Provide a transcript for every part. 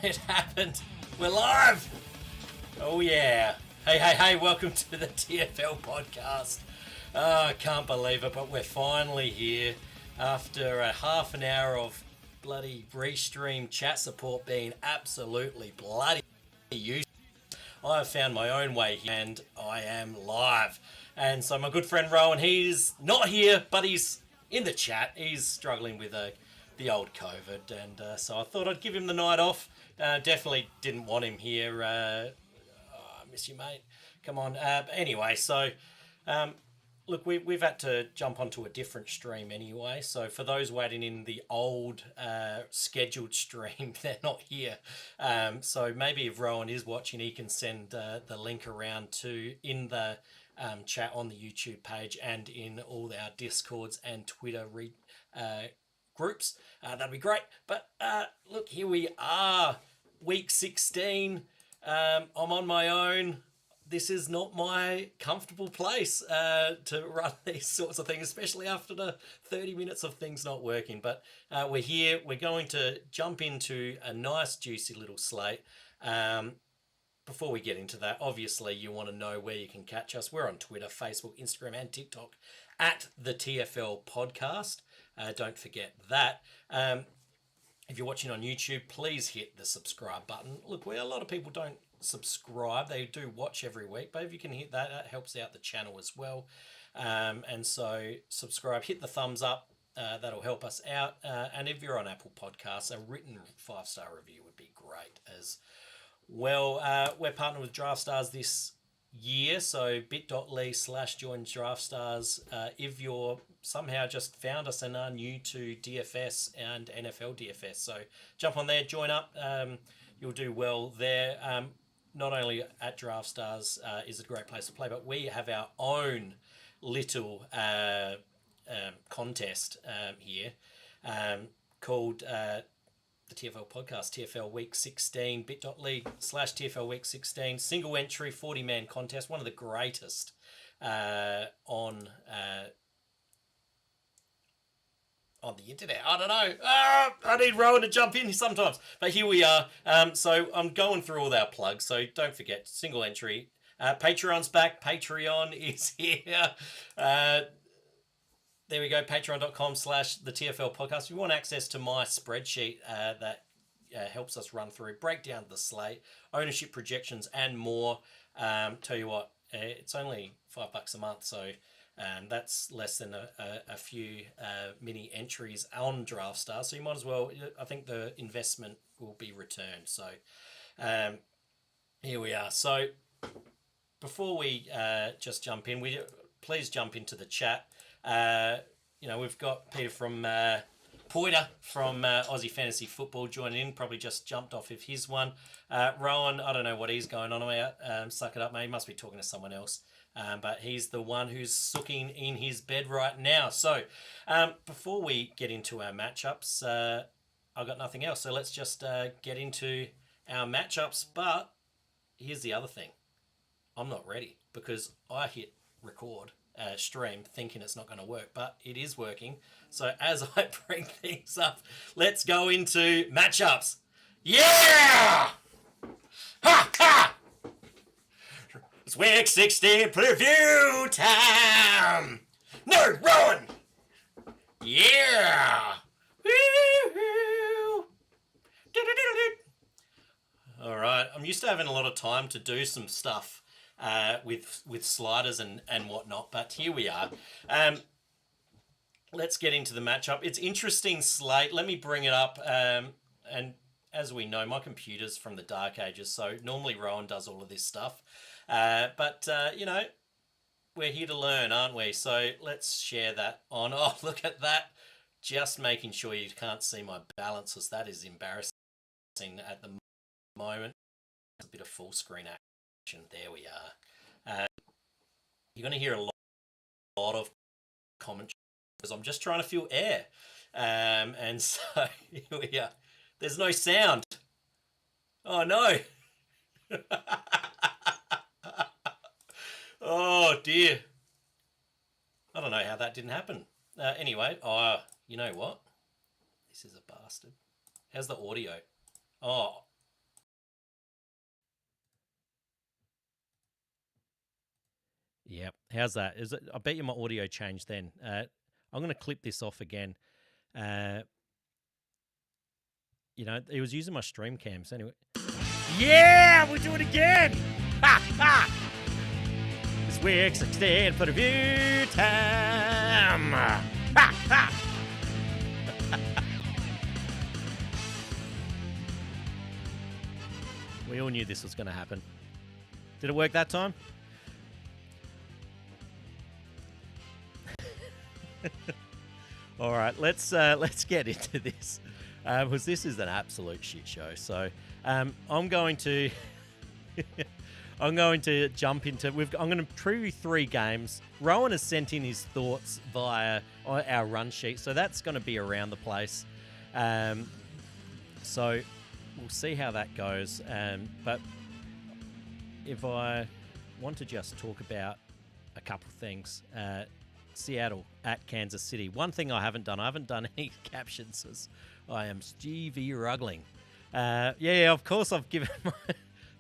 It happened. We're live. Oh yeah. Hey, welcome to the TFL podcast. I can't believe it, but we're finally here after a half an hour of bloody restream chat support being absolutely bloody useless. I have found my own way here and I am live. And so my good friend Rowan, he's not here, but he's in the chat. He's struggling with the old COVID, and so I thought I'd give him the night off. Definitely didn't want him here. I miss you, mate. Come on. Anyway, so look, we've had to jump onto a different stream anyway. So for those waiting in the old scheduled stream, they're not here. So maybe if Rowan is watching, he can send the link around to in the chat on the YouTube page and in all our Discords and Twitter groups. That'd be great. But look, here we are, week 16. I'm on my own. This is not my comfortable place to run these sorts of things, especially after the 30 minutes of things not working. But we're here. We're going to jump into a nice, juicy little slate. Before we get into that, obviously you want to know where you can catch us. We're on Twitter, Facebook, Instagram, and TikTok at the TFL Podcast. Don't forget that. If you're watching on YouTube, please hit the subscribe button. Look, a lot of people don't subscribe. They do watch every week, but if you can hit that, that helps out the channel as well. And so subscribe, hit the thumbs up. That'll help us out. And if you're on Apple Podcasts, a written 5-star review would be great as well. We're partnered with Draftstars this year, so bit.ly/join Draftstars. If you're somehow just found us and are new to DFS and NFL DFS, so jump on there, join up. You'll do well there. Not only at Draftstars is it a great place to play, but we have our own little contest here called the TFL Podcast, TFL Week 16, bit.ly/TFL Week 16, single entry 40-man contest, one of the greatest on the internet. I don't know. I need Rowan to jump in sometimes. But here we are. So I'm going through all our plugs. So don't forget, single entry. Patreon's back. Patreon is here. There we go. Patreon.com/the TFL Podcast. If you want access to my spreadsheet that helps us run through, break down the slate, ownership projections, and more. Tell you what, it's only $5 a month. So that's less than a few mini entries on Draftstar. So you might as well, I think the investment will be returned. So here we are. So before we just jump in, please jump into the chat. We've got Peter from Poiter from Aussie Fantasy Football joining in, probably just jumped off of his one. Rowan, I don't know what he's going on about. Suck it up, mate. He must be talking to someone else. But he's the one who's sooking in his bed right now. So before we get into our matchups, I've got nothing else. So let's just get into our matchups. But here's the other thing. I'm not ready because I hit record stream thinking it's not going to work, but it is working. So as I bring things up, let's go into matchups. Yeah! Ha ha! It's week 16 preview time! No, Rowan! Yeah! Woo-hoo! All right, I'm used to having a lot of time to do some stuff with sliders and whatnot, but here we are. Let's get into the matchup. It's interesting slate. Let me bring it up. And as we know, my computer's from the dark ages, so normally Rowan does all of this stuff. But we're here to learn, aren't we? So let's share that on. Oh, look at that. Just making sure you can't see my balances. That is embarrassing at the moment. A bit of full screen action. There we are. You're going to hear a lot of commentary because I'm just trying to fill air. And so here we are. There's no sound. Oh, no. Oh, dear. I don't know how that didn't happen. Anyway, you know what? This is a bastard. How's the audio? Oh, Yep. How's that? Is it? I bet you my audio changed then. I'm going to clip this off again. He was using my stream cams anyway. Yeah, we do it again. Ha ha! It's week's extended for review time. Ha ha! We all knew this was going to happen. Did it work that time? All right, let's get into this, because this is an absolute shit show. So I'm going to jump into. I'm going to preview 3 games. Rowan has sent in his thoughts via our run sheet, so that's going to be around the place. So we'll see how that goes. But if I want to just talk about a couple of things. Seattle at Kansas City. One thing I haven't done any captions, as I am Stevie ruggling. Of course I've given my...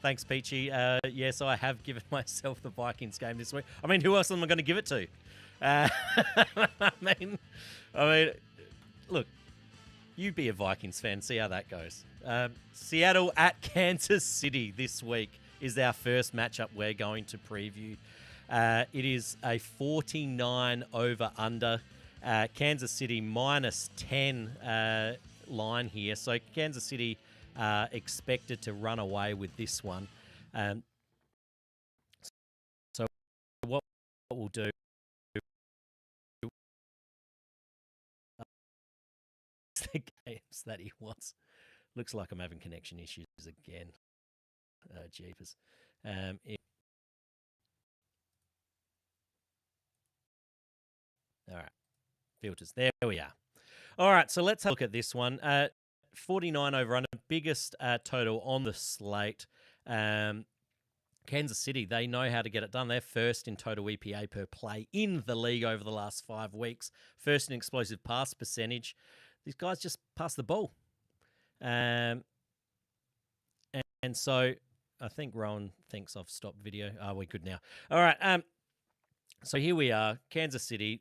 Thanks, Peachy. Yes, I have given myself the Vikings game this week. I mean, who else am I going to give it to? I mean, look, you be a Vikings fan. See how that goes. Seattle at Kansas City this week is our first matchup we're going to preview. It is a 49 over under. Kansas City -10 line here. So Kansas City expected to run away with this one. So what we'll do... the games that he wants. Looks like I'm having connection issues again. Jeepers. All right. Filters. There we are. All right. So let's have a look at this one. 49 over under, biggest total on the slate. Kansas City, they know how to get it done. They're first in total EPA per play in the league over the last 5 weeks. First in explosive pass percentage. These guys just pass the ball. And so I think Rowan thinks I've stopped video. We're good now. All right. So here we are, Kansas City.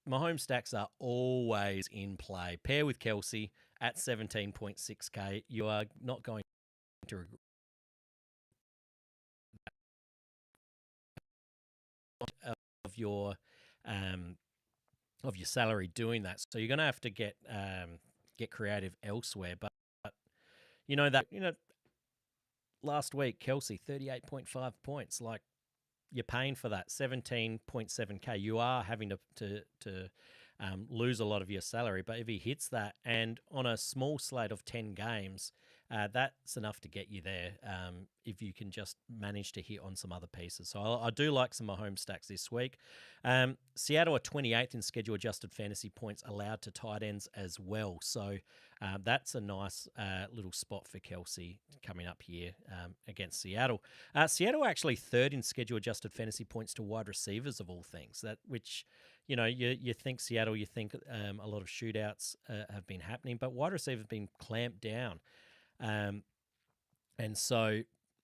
Mahomes stacks are always in play. Pair with Kelsey at 17.6K. You are not going to regret of your salary doing that. So you're going to have to get creative elsewhere. But last week Kelsey 38.5 points. Like, you're paying for that 17.7K. You are having to lose a lot of your salary. But if he hits that, and on a small slate of 10 games, that's enough to get you there if you can just manage to hit on some other pieces. So I do like some Mahomes stacks this week. Seattle are 28th in schedule-adjusted fantasy points allowed to tight ends as well. So that's a nice little spot for Kelsey coming up here against Seattle. Seattle are actually 3rd in schedule-adjusted fantasy points to wide receivers of all things. You think Seattle, you think a lot of shootouts have been happening, but wide receivers have been clamped down. And so,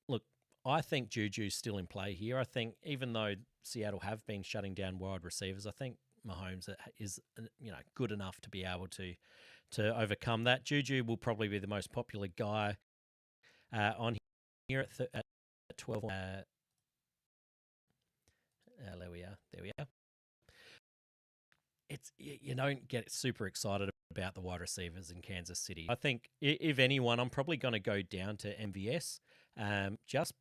look, I think Juju's still in play here. I think even though Seattle have been shutting down wide receivers, I think Mahomes is good enough to be able to overcome that. Juju will probably be the most popular guy on here at 12. There we are. You don't get super excited about the wide receivers in Kansas City. I think if anyone, I'm probably going to go down to MVS, just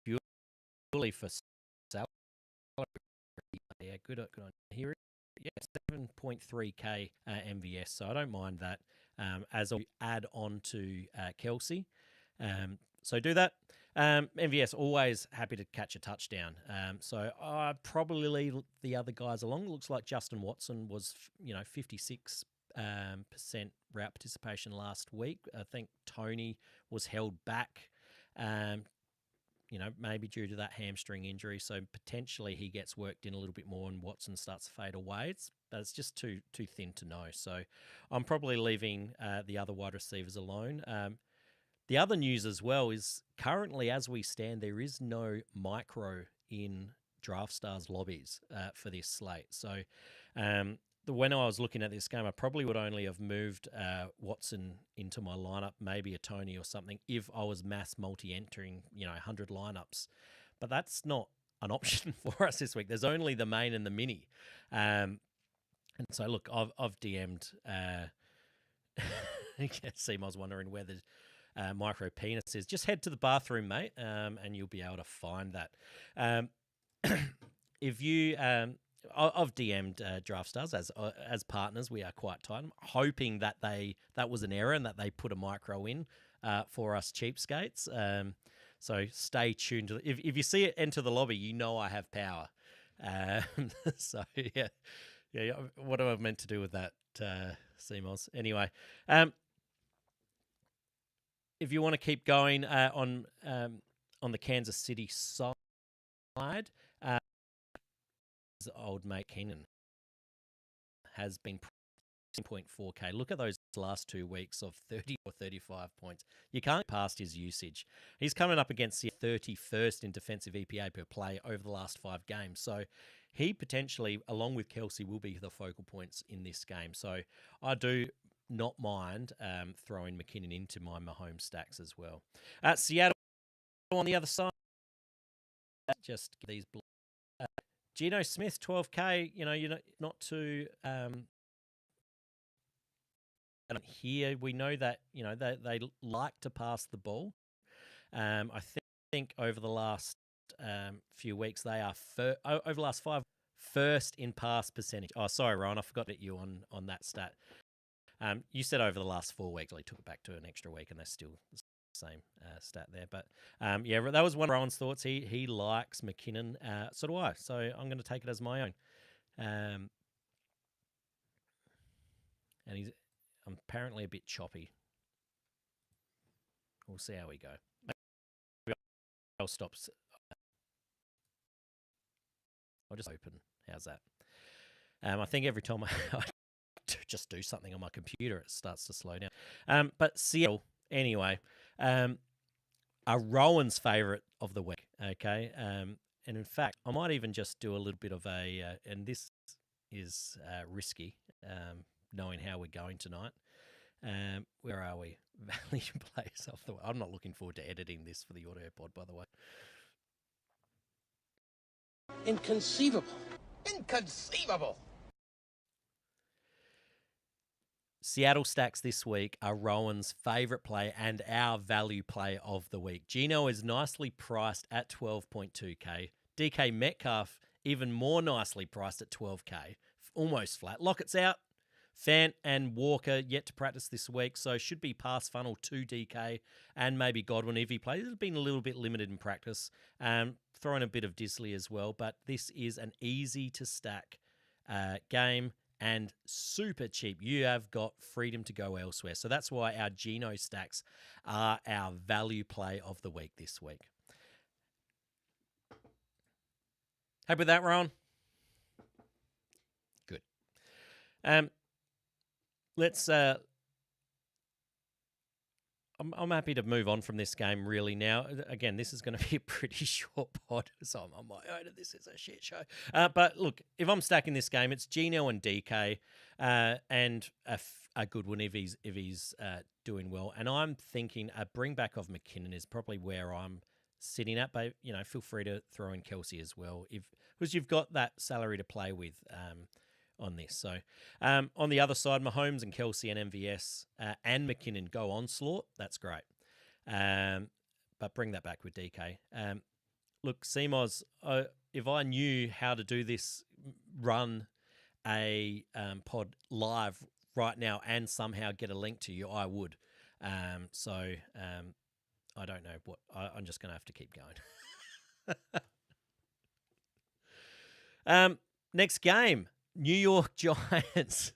purely for salary. Yeah, good on here. Yeah, 7.3K MVS, so I don't mind that as I add on to Kelsey. So do that. MVS always happy to catch a touchdown. So I probably leave the other guys along. It looks like Justin Watson was 56% route participation last week. I think Tony was held back. Maybe due to that hamstring injury. So potentially he gets worked in a little bit more and Watson starts to fade away. But it's just too thin to know. So I'm probably leaving the other wide receivers alone. The other news as well is currently, as we stand, there is no micro in Draftstars lobbies for this slate. So when I was looking at this game, I probably would only have moved Watson into my lineup, maybe a Tony or something, if I was mass multi-entering, 100 lineups. But that's not an option for us this week. There's only the main and the mini. And so, look, I've DM'd. Seamo's wondering where the micro penis is. Just head to the bathroom, mate, and you'll be able to find that. If you, I've DM'd Draftstars as partners. We are quite tight. I'm hoping that was an error and that they put a micro in for us cheapskates. So stay tuned. If you see it enter the lobby, you know I have power. So yeah. What am I meant to do with that, CMOS? Anyway, if you want to keep going on the Kansas City side, old mate Keenan has been 0.4K. Look at those last 2 weeks of 30 or 35 points. You can't pass his usage. He's coming up against the 31st in defensive EPA per play over the last 5 games. So he potentially, along with Kelsey, will be the focal points in this game. So I do not mind throwing McKinnon into my Mahomes stacks as well. Seattle on the other side. Just these. Geno Smith, 12K. You're not too. Here we know that they like to pass the ball. I think over the last few weeks they are over the last 5 first in pass percentage. Oh, sorry, Rowan, I forgot that you on that stat. You said over the last 4 weeks. I took it back to an extra week, and they're still the same stat there. But that was one of Rowan's thoughts. He likes McKinnon. So do I. So I'm going to take it as my own. And I'm apparently a bit choppy. We'll see how we go. Maybe I'll stop. I'll just open. How's that? I think every time I just do something on my computer, it starts to slow down. But Seattle, anyway, are Rowan's favourite of the week, okay? And in fact, I might even just do a little bit of and this is risky, knowing how we're going tonight. Where are we? Value plays off the way. I'm not looking forward to editing this for the audio pod, by the way. Inconceivable. Inconceivable. Seattle stacks this week are Rowan's favourite play and our value play of the week. Geno is nicely priced at 12.2K. DK Metcalf even more nicely priced at 12K. Almost flat. Lockett's out. Fant and Walker yet to practice this week, so should be pass funnel to DK and maybe Godwin if he plays. It's been a little bit limited in practice. Throwing a bit of Disley as well, but this is an easy to stack game and super cheap. You have got freedom to go elsewhere. So that's why our Geno stacks are our value play of the week this week. Happy with that, Rowan? Good. Let's. I'm happy to move on from this game really now. Again, this is going to be a pretty short pod, so I'm on my own and this is a shit show. But look, if I'm stacking this game, it's Geno and DK and a good one if he's doing well. And I'm thinking a bring back of McKinnon is probably where I'm sitting at. But feel free to throw in Kelsey as well, because you've got that salary to play with. On this. So on the other side, Mahomes and Kelsey and MVS and McKinnon go onslaught. That's great. But bring that back with DK. Look, CMOS, if I knew how to do this, run a pod live right now and somehow get a link to you, I would. So I don't know what. I'm just going to have to keep going. Next game. New York Giants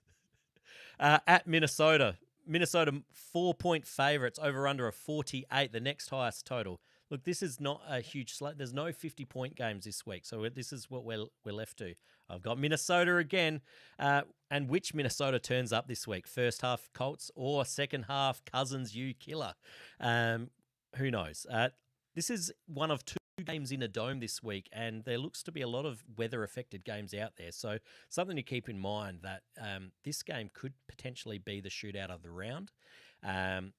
at Minnesota. Minnesota 4-point favourites, over under a 48, the next highest total. Look, this is not a huge slate. There's no 50-point games this week, so this is what we're left to. I've got Minnesota again, and which Minnesota turns up this week? First half Colts or second half Cousins, you killer? Who knows? this is one of two games in a dome this week, and there looks to be a lot of weather-affected games out there. So something to keep in mind that this game could potentially be the shootout of the round,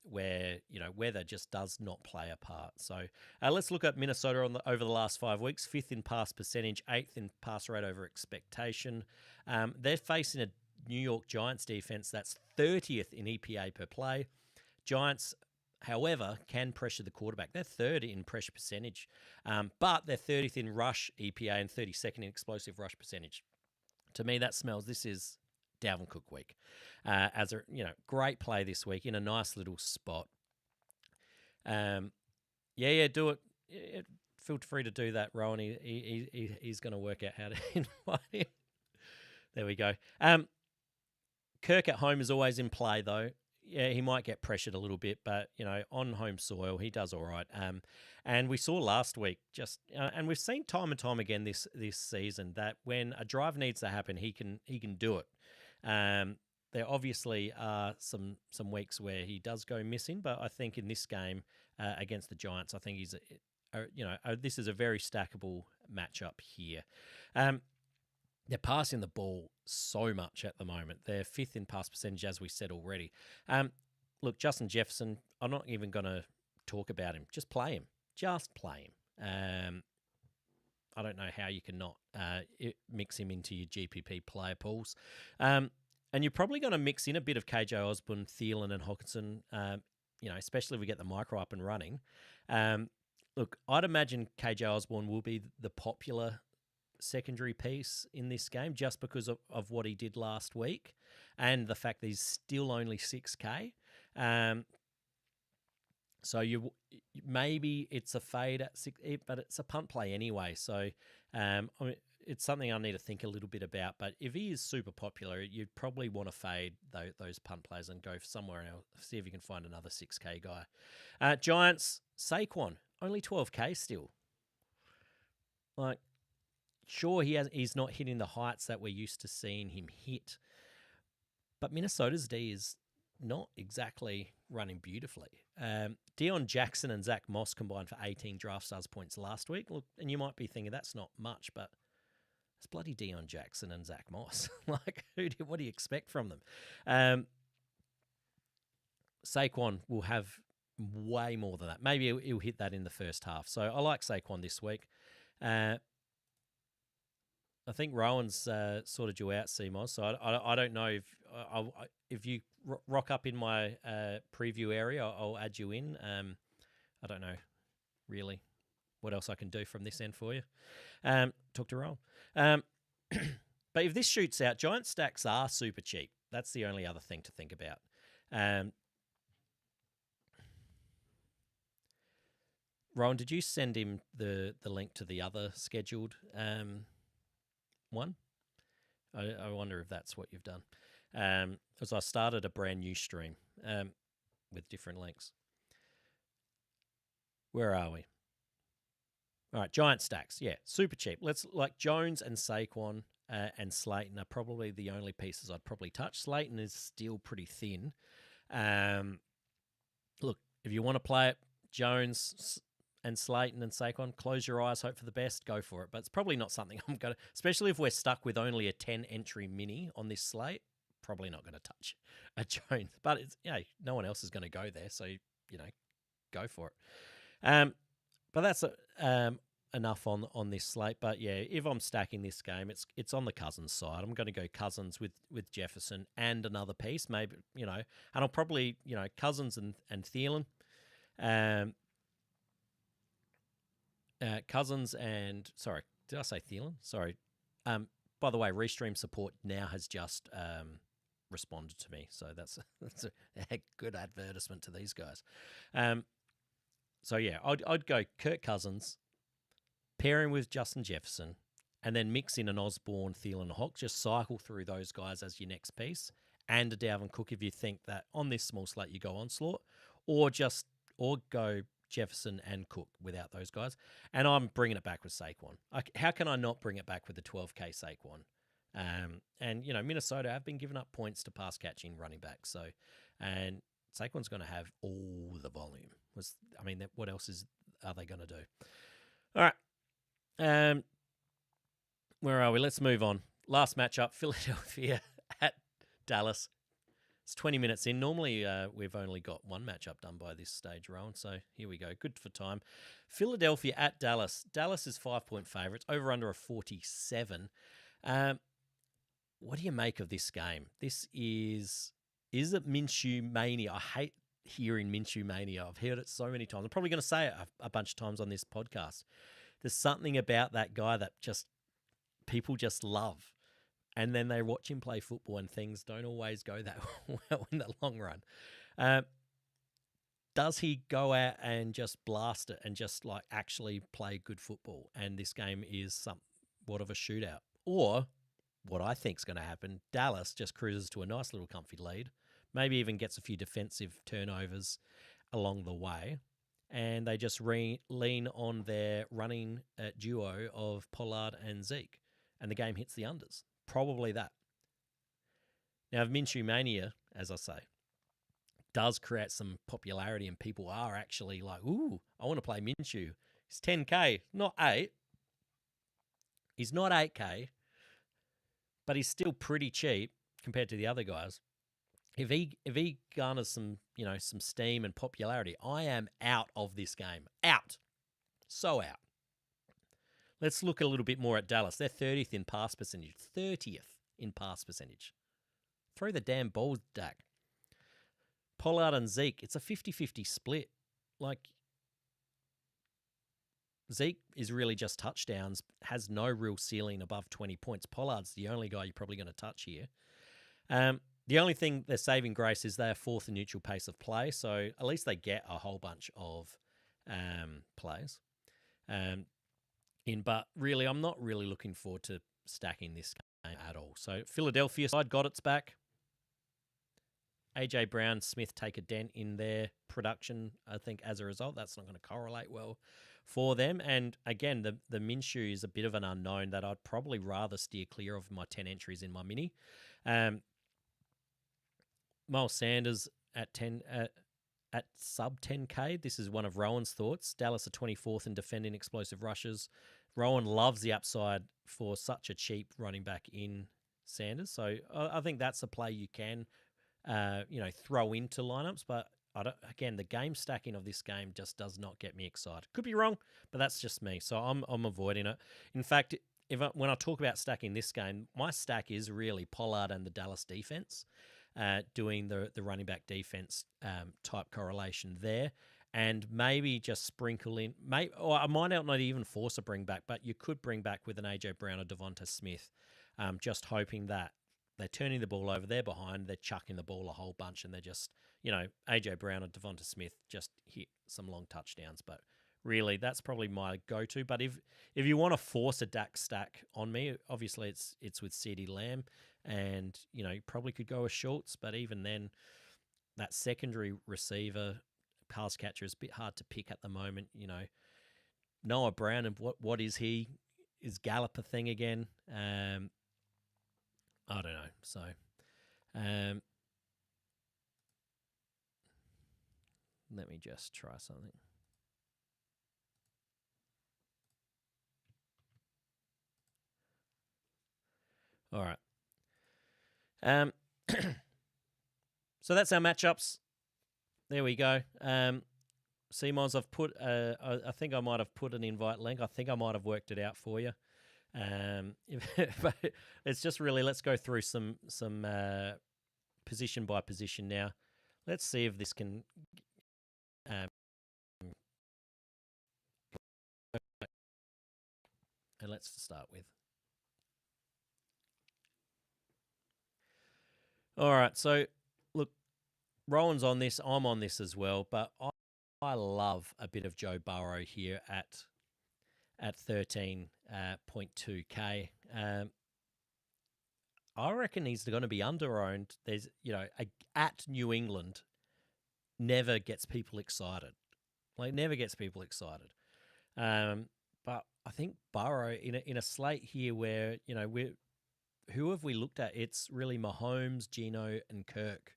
where weather just does not play a part. So let's look at Minnesota over the last 5 weeks: 5th in pass percentage, 8th in pass rate over expectation. They're facing a New York Giants defense that's 30th in EPA per play. Giants, however, can pressure the quarterback. They're third in pressure percentage, but they're 30th in rush EPA and 32nd in explosive rush percentage. To me, that smells this is Dalvin Cook week. As a great play this week in a nice little spot. Do it. Feel free to do that, Rowan. He's going to work out how to invite him. There we go. Kirk at home is always in play, though. Yeah, he might get pressured a little bit, but on home soil, he does all right. And we saw last week and we've seen time and time again this season that when a drive needs to happen, he can do it. There obviously are some weeks where he does go missing, but I think in this game against the Giants, I think this is a very stackable matchup here. They're passing the ball so much at the moment. They're 5th in pass percentage, as we said already. Look, Justin Jefferson, I'm not even going to talk about him. Just play him. Just play him. I don't know how you can not mix him into your GPP player pools. And you're probably going to mix in a bit of KJ Osborne, Thielen, and Hawkinson, especially if we get the micro up and running. Look, I'd imagine KJ Osborne will be the popular secondary piece in this game just because of what he did last week and the fact that he's still only 6K. So maybe it's a fade at 6, but it's a punt play anyway. So it's something I need to think a little bit about. But if he is super popular, you'd probably want to fade those punt plays and go somewhere else. See if you can find another 6K guy. Giants, Saquon, only 12K still. Sure, he's not hitting the heights that we're used to seeing him hit, but Minnesota's D is not exactly running beautifully. Deion Jackson and Zach Moss combined for 18 Draftstars points last week. Look, and you might be thinking that's not much, but it's bloody Deion Jackson and Zach Moss. What do you expect from them? Saquon will have way more than that. Maybe he'll hit that in the first half. So I like Saquon this week. I think Rowan's sorted you out, CMOS, so I don't know if you rock up in my preview area, I'll add you in. I don't know, really, what else I can do from this end for you. Talk to Rowan. But if this shoots out, Giant stacks are super cheap. That's the only other thing to think about. Rowan, did you send him the link to the other scheduled one? I wonder if that's what you've done. Because I started a brand new stream with different links. Where are we? All right, Giant stacks. Yeah, super cheap. Jones and Saquon and Slayton are probably the only pieces I'd probably touch. Slayton is still pretty thin. Look, if you want to play it, Jones and Slayton and Saquon, close your eyes, hope for the best, go for it. But it's probably not something I'm going to, especially if we're stuck with only a 10-entry mini on this slate, probably not going to touch a Jones. But it's no one else is going to go there, so go for it. But that's enough on this slate. But yeah, if I'm stacking this game, it's on the Cousins side. I'm going to go Cousins with Jefferson and another piece, maybe and I'll probably Cousins and Thielen. Cousins and, sorry, did I say Thielen? Sorry. By the way, Restream support now has just responded to me, so that's a good advertisement to these guys. So yeah, I'd go Kirk Cousins, pairing with Justin Jefferson, and then mix in an Osborne, Thielen, Hawk. Just cycle through those guys as your next piece, and a Dalvin Cook if you think that on this small slate you go onslaught, or go Jefferson and Cook without those guys. And I'm bringing it back with Saquon. How can I not bring it back with the 12K Saquon? And Minnesota have been giving up points to pass catching running backs. So, and Saquon's going to have all the volume. What else is are they going to do? All right. Where are we? Let's move on. Last matchup, Philadelphia at Dallas. It's 20 minutes in. Normally, we've only got one matchup done by this stage, Rowan. So here we go. Good for time. Philadelphia at Dallas. Dallas is 5-point favourites. Over under a 47. What do you make of this game? This is it Minshew mania? I hate hearing Minshew mania. I've heard it so many times. I'm probably going to say it a bunch of times on this podcast. There's something about that guy that people just love. And then they watch him play football and things don't always go that well in the long run. Does he go out and just blast it and just like actually play good football? And this game is somewhat of a shootout. Or what I think is going to happen, Dallas just cruises to a nice little comfy lead, maybe even gets a few defensive turnovers along the way, and they just lean on their running duo of Pollard and Zeke, and the game hits the unders. Probably that. Now, if Minshew mania, as I say, does create some popularity and people are actually like, ooh, I want to play Minshew. He's 10K, not 8. He's not 8K, but he's still pretty cheap compared to the other guys. If he garners some steam and popularity, I am out of this game. Out. So out. Let's look a little bit more at Dallas. They're 30th in pass percentage. 30th in pass percentage. Throw the damn ball, Dak. Pollard and Zeke, it's a 50-50 split. Like, Zeke is really just touchdowns, has no real ceiling above 20 points. Pollard's the only guy you're probably going to touch here. The only thing they're saving grace is they are 4th in neutral pace of play, so at least they get a whole bunch of plays. But really, I'm not really looking forward to stacking this game at all. So Philadelphia side got its back. AJ Brown, Smith take a dent in their production, I think, as a result. That's not going to correlate well for them. And again, the Minshew is a bit of an unknown that I'd probably rather steer clear of my 10 entries in my mini. Miles Sanders at sub 10K. This is one of Rowan's thoughts. Dallas are 24th in defending explosive rushes. Rowan loves the upside for such a cheap running back in Sanders. So I think that's a play you can throw into lineups. But again, the game stacking of this game just does not get me excited. Could be wrong, but that's just me. So I'm avoiding it. In fact, when I talk about stacking this game, my stack is really Pollard and the Dallas defense. Doing the running back defense type correlation there, and maybe just sprinkle in, or I might not even force a bring back, but you could bring back with an AJ Brown or Devonta Smith, just hoping that they're turning the ball over, they're behind, they're chucking the ball a whole bunch, and they're just, AJ Brown or Devonta Smith just hit some long touchdowns. But really, that's probably my go-to. But if you want to force a Dak stack on me, obviously it's with CeeDee Lamb. And, you probably could go with Schultz, but even then, that secondary receiver, pass catcher is a bit hard to pick at the moment. Noah Brown, and what is he? Is Gallup a thing again? I don't know. So, let me just try something. All right. So that's our matchups. There we go. CMOS, I've put. I think I might have put an invite link. I think I might have worked it out for you. But it's just really, let's go through some position by position now. Let's see if this can. And let's start with. All right, so look, Rowan's on this. I'm on this as well, but I love a bit of Joe Burrow here at 13.2K. I reckon he's going to be under-owned. There's, at New England, never gets people excited. Never gets people excited. But I think Burrow in a slate here where who have we looked at? It's really Mahomes, Geno, and Kirk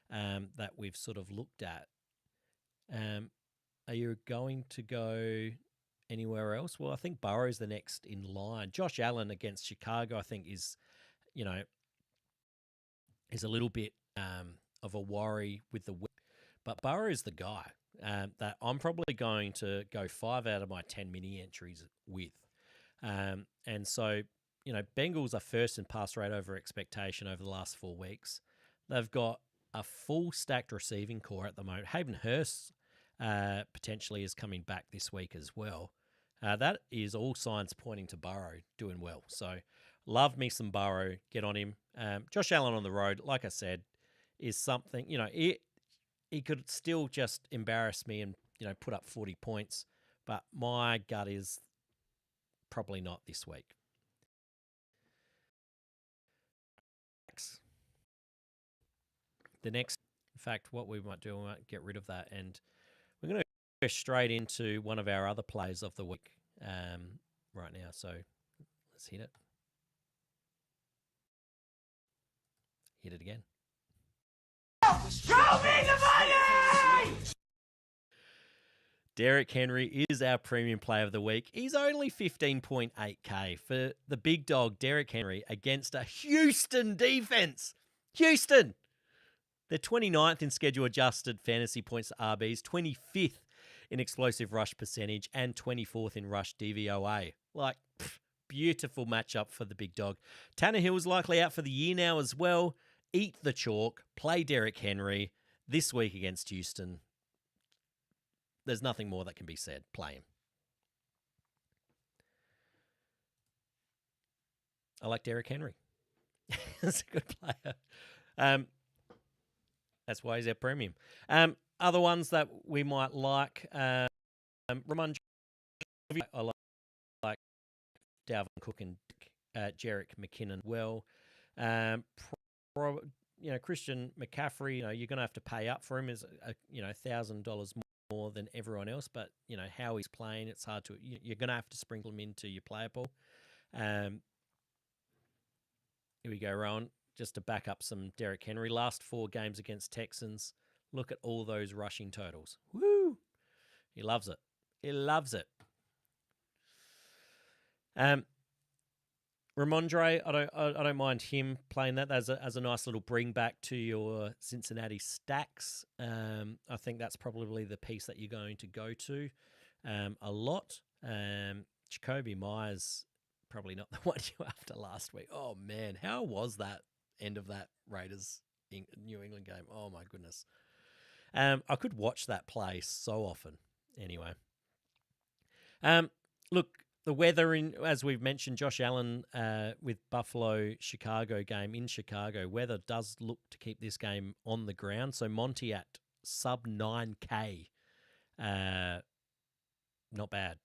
that we've sort of looked at. Are you going to go anywhere else? Well, I think Burrow's the next in line. Josh Allen against Chicago, I think, is a little bit of a worry with the whip. But Burrow is the guy that I'm probably going to go 5 out of my 10 mini entries with. And so, Bengals are first in pass rate over expectation over the last 4 weeks. They've got a full stacked receiving core at the moment. Hayden Hurst potentially is coming back this week as well. That is all signs pointing to Burrow doing well. So love me some Burrow. Get on him. Josh Allen on the road, like I said, is something, he could still just embarrass me and, put up 40 points. But my gut is probably not this week. The next, in fact, what we might do, we might get rid of that. And we're going to go straight into one of our other plays of the week right now. So let's hit it. Hit it again. Show me the money! Derrick Henry is our premium player of the week. He's only 15.8K for the big dog, Derrick Henry, against a Houston defense. Houston! They're 29th in schedule adjusted fantasy points to RBs, 25th in explosive rush percentage, and 24th in rush DVOA. Beautiful matchup for the big dog. Tannehill's likely out for the year now as well. Eat the chalk. Play Derrick Henry this week against Houston. There's nothing more that can be said. Play him. I like Derrick Henry. That's a good player. That's why he's our premium. Other ones that we might like, Rowan, I like Dalvin Cook and Jerick McKinnon well. Christian McCaffrey, you're going to have to pay up for him as $1,000 more than everyone else. But how he's playing, it's hard to. You're going to have to sprinkle him into your player pool. Here we go, Rowan. Just to back up some Derrick Henry, last 4 games against Texans. Look at all those rushing totals. Woo! He loves it. He loves it. Ramondre, I don't mind him playing that as a nice little bring back to your Cincinnati stacks. I think that's probably the piece that you're going to go to a lot. Jacoby Myers, probably not the one you after last week. Oh man, how was that end of that Raiders New England game? Oh my goodness. I could watch that play so often. Anyway, look. The weather, as we've mentioned, Josh Allen with Buffalo, Chicago game in Chicago, weather does look to keep this game on the ground. So Monty at sub 9K, not bad.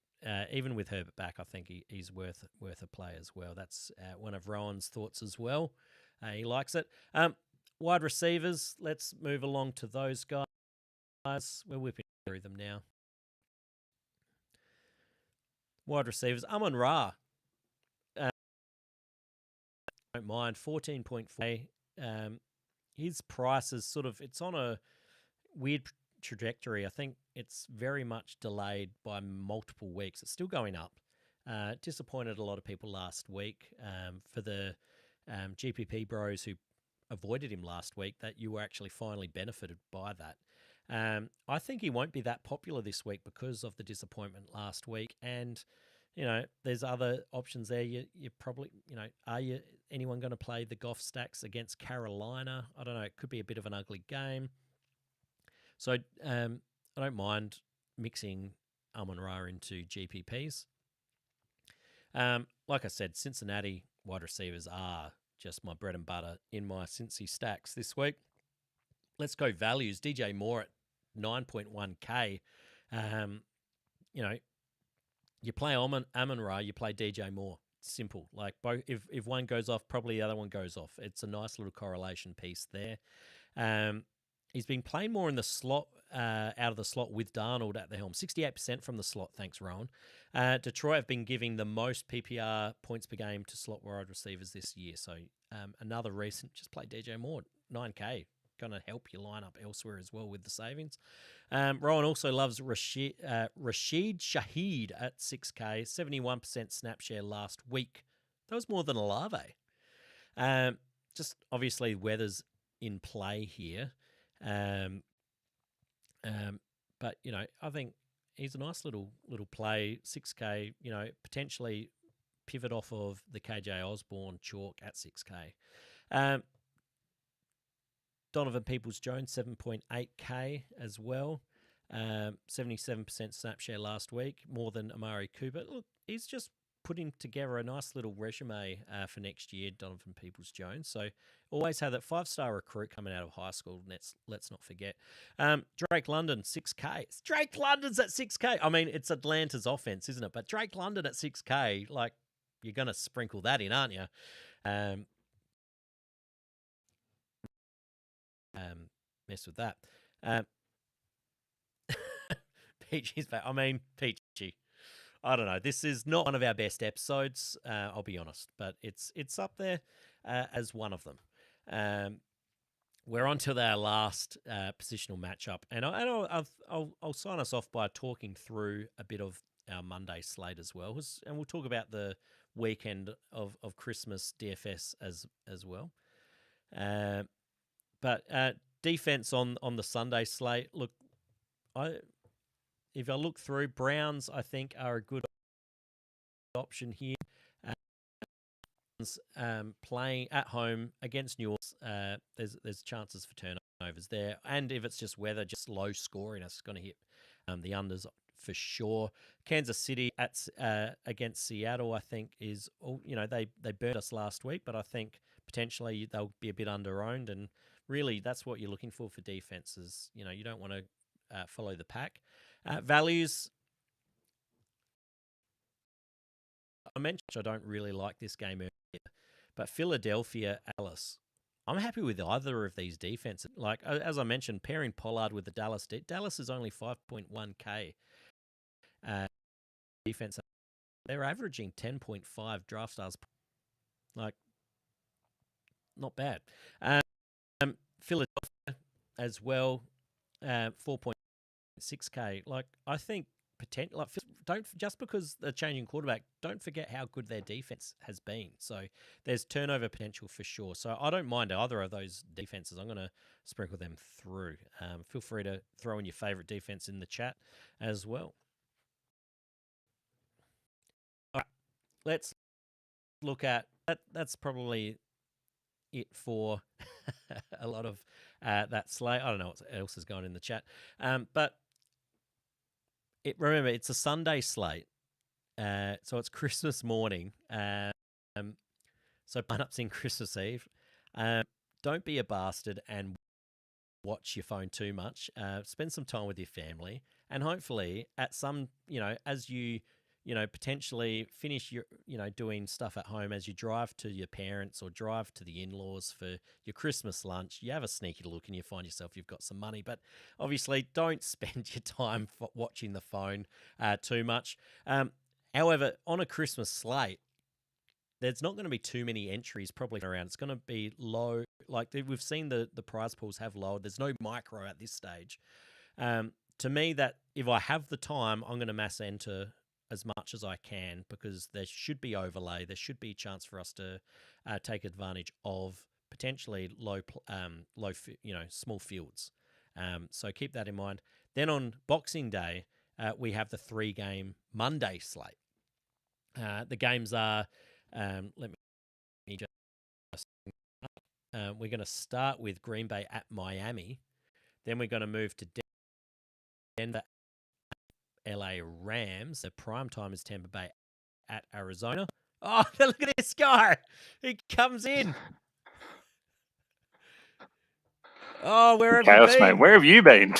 Even with Herbert back, I think he's worth a play as well. That's one of Rowan's thoughts as well. He likes it. Wide receivers, let's move along to those guys. We're whipping through them now. Wide receivers, Amon-Ra. Don't mind, 14.4. His price is it's on a weird trajectory. I think it's very much delayed by multiple weeks. It's still going up. Disappointed a lot of people last week for the GPP bros who avoided him last week, that you were actually finally benefited by that. I think he won't be that popular this week because of the disappointment last week. And, there's other options there. You probably, are you anyone going to play the Goff stacks against Carolina? I don't know. It could be a bit of an ugly game. So I don't mind mixing Amon-Ra into GPPs. Like I said, Cincinnati wide receivers are just my bread and butter in my Cincy stacks this week. Let's go values. DJ Moore at 9.1K. You play Amon-Ra, you play DJ Moore. Simple. Like both, if one goes off, probably the other one goes off. It's a nice little correlation piece there. He's been playing more in the slot, out of the slot with Darnold at the helm. 68% from the slot, thanks, Rowan. Detroit have been giving the most PPR points per game to slot wide receivers this year. So another recent, just play DJ Moore, 9K. going to help you line up elsewhere as well with the savings. Rowan also loves Rashid Shaheed at 6K, 71% snap share last week. That was more than Olave. Just obviously weather's in play here. But, I think he's a nice little play, 6K, potentially pivot off of the KJ Osborne chalk at 6K. Donovan Peoples-Jones, 7.8K as well. 77% snap share last week, more than Amari Cooper. Look, he's just putting together a nice little resume for next year, Donovan Peoples-Jones. So always had that 5-star recruit coming out of high school. Let's not forget. Drake London, 6K. Drake London's at 6K. I mean, it's Atlanta's offense, isn't it? But Drake London at 6K, like, you're going to sprinkle that in, aren't you? Mess with that. Peachy's back. I mean, Peachy. I don't know. This is not one of our best episodes, I'll be honest, but it's up there as one of them. We're on to our last positional matchup, and I'll sign us off by talking through a bit of our Monday slate as well, and we'll talk about the weekend of Christmas DFS as well. But defense on the Sunday slate. Look, if I look through, Browns I think are a good option here. Playing at home against New Orleans, there's chances for turnovers there, and if it's just weather, just low scoring, it's going to hit the unders for sure. Kansas City against Seattle, I think is they burned us last week, but I think potentially they'll be a bit under-owned, and really that's what you're looking for defenses. You don't want to follow the pack. Values. I mentioned I don't really like this game earlier, but Philadelphia, Dallas. I'm happy with either of these defenses. Like, as I mentioned, pairing Pollard with the Dallas is only 5.1K defense. They're averaging 10.5 draft stars. Like, not bad. Philadelphia as well, 4.6K. Like, I think don't just because they're changing quarterback, don't forget how good their defense has been. So there's turnover potential for sure. So I don't mind either of those defenses. I'm going to sprinkle them through. Feel free to throw in your favorite defense in the chat as well. All right, let's look at that. That's probably it for a lot of that slate. I don't know what else is going in the chat, but remember, it's a Sunday slate, so it's Christmas morning. So sign-ups in Christmas Eve. Don't be a bastard and watch your phone too much. Spend some time with your family, and hopefully, at some, as you, potentially finish your, doing stuff at home, as you drive to your parents or drive to the in-laws for your Christmas lunch, you have a sneaky look and you find yourself you've got some money. But obviously, don't spend your time watching the phone too much. However, on a Christmas slate, there's not going to be too many entries probably around. It's going to be low. Like we've seen the prize pools have lowered. There's no micro at this stage. To me, that if I have the time, I'm going to mass enter as much as I can, because there should be overlay. There should be a chance for us to take advantage of potentially small fields. So keep that in mind. Then on Boxing Day, we have the 3-game Monday slate. The games are, let me just, we're going to start with Green Bay at Miami. Then we're going to move to Denver, LA Rams. The prime time is Tampa Bay at Arizona. Oh, look at this guy. He comes in. Oh, where have Chaos, you been? mate. Where have you been?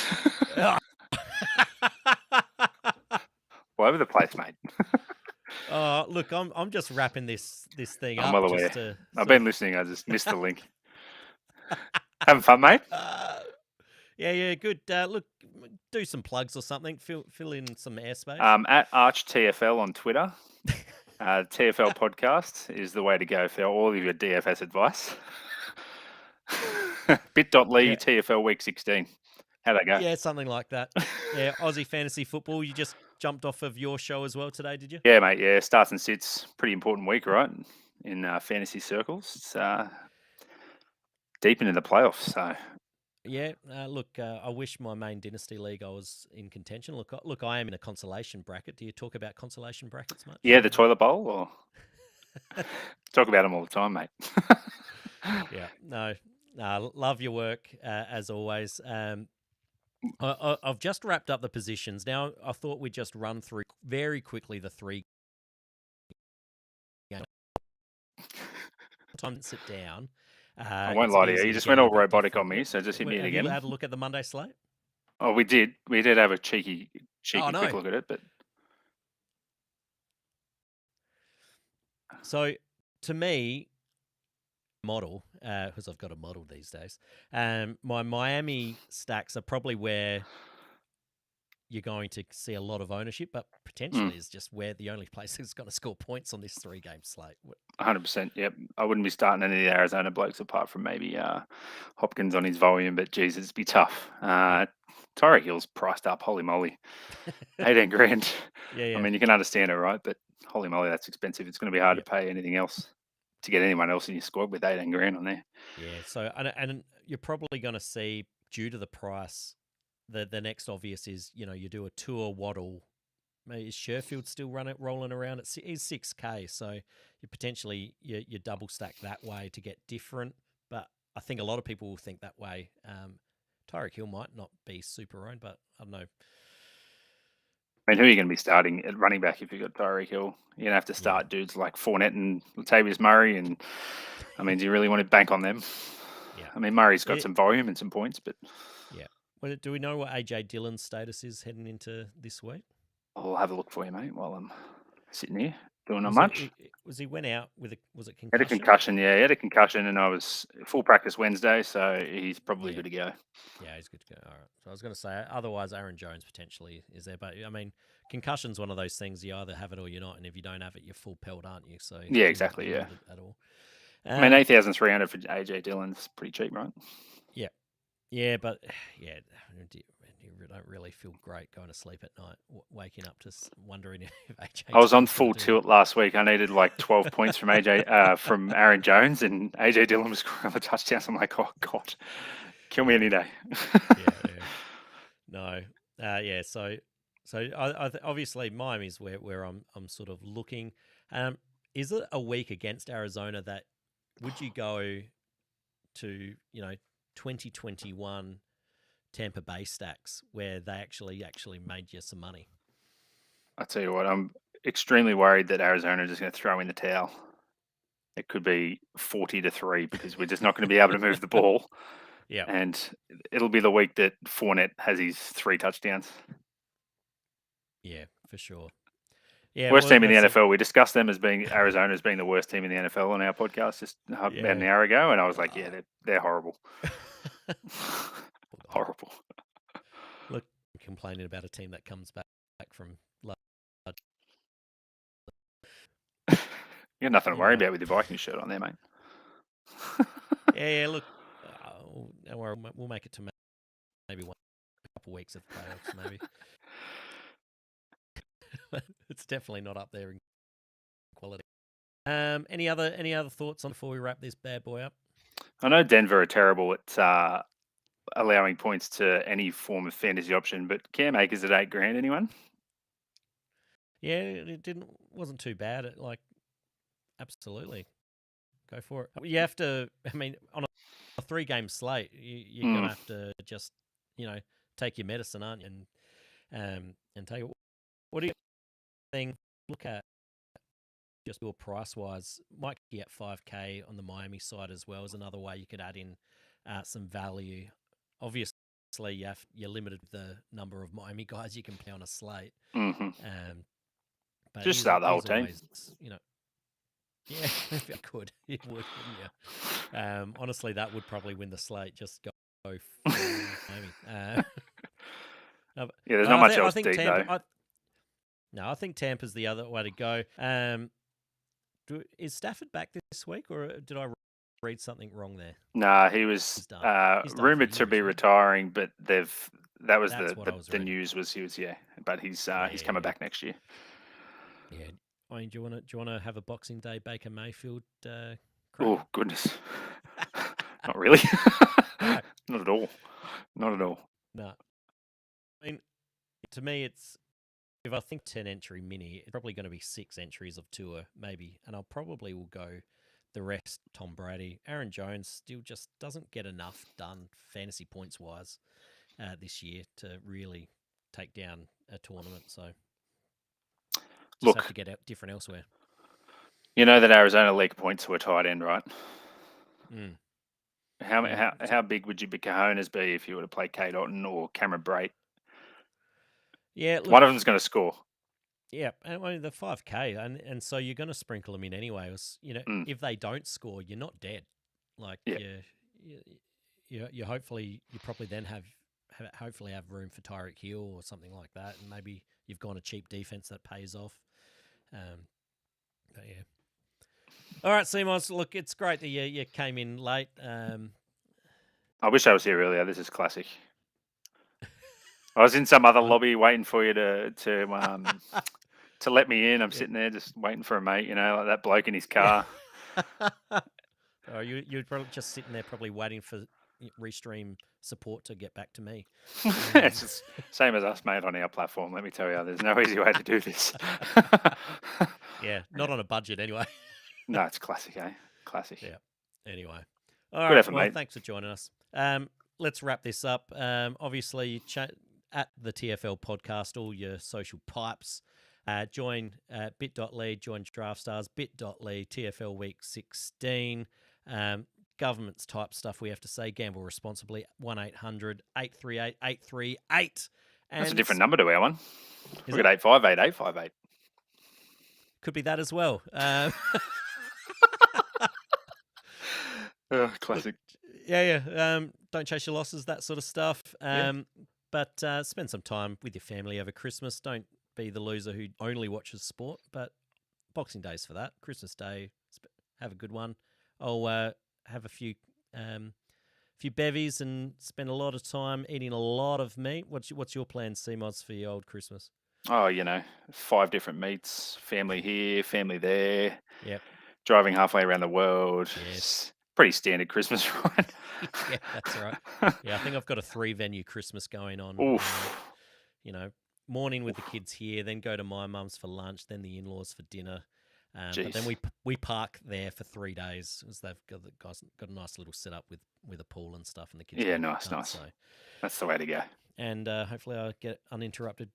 All over the place, mate. Oh, look, I'm just wrapping this thing I'm up. well aware. I've been listening. I just missed the link. Having fun, mate? Yeah, good. Look, do some plugs or something. Fill in some airspace. At ArchTFL on Twitter. TFL Podcast is the way to go for all of your DFS advice. Bit.ly Yeah. TFL Week 16. How'd that go? Yeah, something like that. Yeah, Aussie Fantasy Football. You just jumped off of your show as well today, did you? Yeah, mate. Yeah, starts and sits. Pretty important week, right? In fantasy circles. It's deep into the playoffs. So Yeah, look, I wish my main dynasty league I was in contention. Look, I am in a consolation bracket. Do you talk about consolation brackets much? yeah, the toilet bowl. Or talk about them all the time, mate. Yeah, no, love your work as always. I've just wrapped up the positions. Now I thought we'd just run through very quickly the three. Time to sit down. I won't lie to you. You just went all robotic on me, so just hit me Have again. you had a look at the Monday slate? Oh, we did. We did have a cheeky Oh, no. quick look at it, but So to me, model, because I've got a model these days, my Miami stacks are probably where you're going to see a lot of ownership, but potentially is just where the only place that's going to score points on this 3-game slate. 100%. Yep. I wouldn't be starting any of the Arizona blokes apart from maybe Hopkins on his volume, but geez, it'd be tough. Tyreek Hill's priced up. Holy moly. 18 grand. Yeah. I mean, you can understand it, right? But holy moly, that's expensive. It's going to be hard to pay anything else to get anyone else in your squad with 18 grand on there. Yeah. So, and you're probably going to see, due to the price, the next obvious is, you do a Tour Waddle. Is Sherfield still rolling around? He's 6K, so you potentially you double stack that way to get different. But I think a lot of people will think that way. Tyreek Hill might not be super owned, but I don't know. I mean, who are you going to be starting at running back if you've got Tyreek Hill? You're going to have to start dudes like Fournette and Latavius Murray. And I mean, do you really want to bank on them? Yeah. I mean, Murray's got some volume and some points, but yeah. Well, do we know what AJ Dillon's status is heading into this week? I'll have a look for you, mate, while I'm sitting here doing not much. He went out with was it concussion? He had a concussion, yeah. He had a concussion, and I was full practice Wednesday, so he's probably good to go. Yeah, he's good to go. All right. So I was going to say, otherwise, Aaron Jones potentially is there. But, I mean, concussion's one of those things. You either have it or you're not. And if you don't have it, you're full pelt, aren't you? So yeah, exactly, yeah. At all. I mean, 8,300 for AJ Dillon's pretty cheap, right? Yeah. Yeah, but, yeah, you don't really feel great going to sleep at night, waking up to wondering if AJ. I was on full tilt last week. I needed like 12 points from from Aaron Jones, and AJ Dillon was scoring the touchdowns. I'm like, oh god, kill me any day. No, yeah. So I obviously Miami's where I'm sort of looking. Is it a week against Arizona that would you go to 2021 Tampa Bay stacks where they actually made you some money? I tell you what, I'm extremely worried that Arizona is just going to throw in the towel. It could be 40-3 because we're just not going to be able to move the ball. Yeah, and it'll be the week that Fournette has his 3 touchdowns. Yeah, for sure. Yeah, worst team in the NFL. We discussed them as being Arizona as being the worst team in the NFL on our podcast just about an hour ago, and I was like, yeah, they're horrible. Horrible. Look, complaining about a team that comes back from. You got nothing to worry about with your Vikings shirt on there, mate. Yeah, look, don't worry, we'll make it to maybe a couple of weeks of the playoffs, maybe. It's definitely not up there in quality. Any other thoughts on before we wrap this bad boy up? I know Denver are terrible at allowing points to any form of fantasy option, but Cam Akers at $8,000, anyone? Yeah, it wasn't too bad. Absolutely, go for it. You have to. I mean, on a 3-game slate, you're gonna have to just take your medicine, aren't you? And take it. What do you think? Look at just your price wise. Might get 5K on the Miami side as well as another way you could add in some value. Obviously, you're limited with the number of Miami guys you can play on a slate. Mm-hmm. But just start the whole team. Always, yeah, if I could, it would, wouldn't you? Honestly, that would probably win the slate. Just go Miami. Yeah, there's not much else deep though. I think Tampa's the other way to go. Is Stafford back this week, or did I read something wrong there? Nah, he was He's done. He's done for rumored to years, be right? retiring, but that was That's what I was the reading. news was he was but he's coming back next year. Yeah. I mean, do you want to have a Boxing Day Baker Mayfield? Oh goodness, not really. No. Not at all. Not at all. No. I mean, to me, if I think 10 entry mini, it's probably going to be 6 entries of Tua, maybe. And I'll probably will go the rest Tom Brady. Aaron Jones still just doesn't get enough done fantasy points wise this year to really take down a tournament. So just have to get out different elsewhere. You know that Arizona league points to a tight end, right? Mm. How big would your cojones be if you were to play Kate Otten or Cameron Brate? Yeah, look, one of them's going to score. Yeah, I mean the 5K, and so you're going to sprinkle them in anyway. If they don't score, you're not dead. Like you hopefully you probably then hopefully have room for Tyreek Hill or something like that, and maybe you've gone a cheap defense that pays off. But yeah. All right, Simons, look, it's great that you came in late. I wish I was here earlier. This is classic. I was in some other lobby waiting for you to let me in. I'm sitting there just waiting for a mate, like that bloke in his car. Oh, you're probably just sitting there probably waiting for Restream support to get back to me. It's just same as us, mate, on our platform. Let me tell you, there's no easy way to do this. Yeah, not on a budget anyway. No, it's classic, eh? Classic. Yeah. Anyway. All right. effort, mate. Thanks for joining us. Let's wrap this up. Obviously, at the TFL podcast, all your social pipes. Join bit.ly, join Draftstars, bit.ly, TFL Week 16. Governments type stuff we have to say. Gamble responsibly. 1-800-838-838. That's a different number to our one. We've got 858-858. Could be that as well. Classic. Yeah. Don't chase your losses, that sort of stuff. But spend some time with your family over Christmas. Don't be the loser who only watches sport. But Boxing Day's for that. Christmas Day, have a good one. I'll have a few bevies and spend a lot of time eating a lot of meat. What's your plan, C-Mods, for your old Christmas? Oh, 5 different meats. Family here, family there. Yep. Driving halfway around the world. Yes. Pretty standard Christmas, right? Yeah, that's right. Yeah, I think I've got a 3-venue Christmas going on. Oof. Morning with the kids here, then go to my mum's for lunch, then the in-laws for dinner. But then we park there for 3 days because they've got a nice little setup with a pool and stuff, and the kids. Yeah, nice. So, that's the way to go. And hopefully I get uninterrupted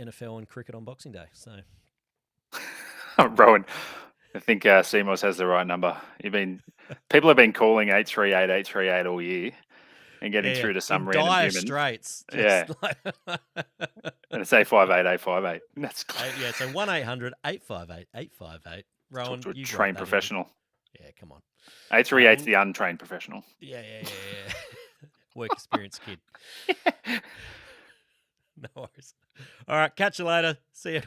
NFL and cricket on Boxing Day. So, Rowan, I think CMOS has the right number. People have been calling 838 all year and getting through to some random dire human. straits. Yeah. And it's 858-858. That's yeah. So 1-800-858-858. Rowan, to a you trained professional. Yeah, come on. 838's the untrained professional. Yeah. Work experience kid. No worries. All right, catch you later. See you.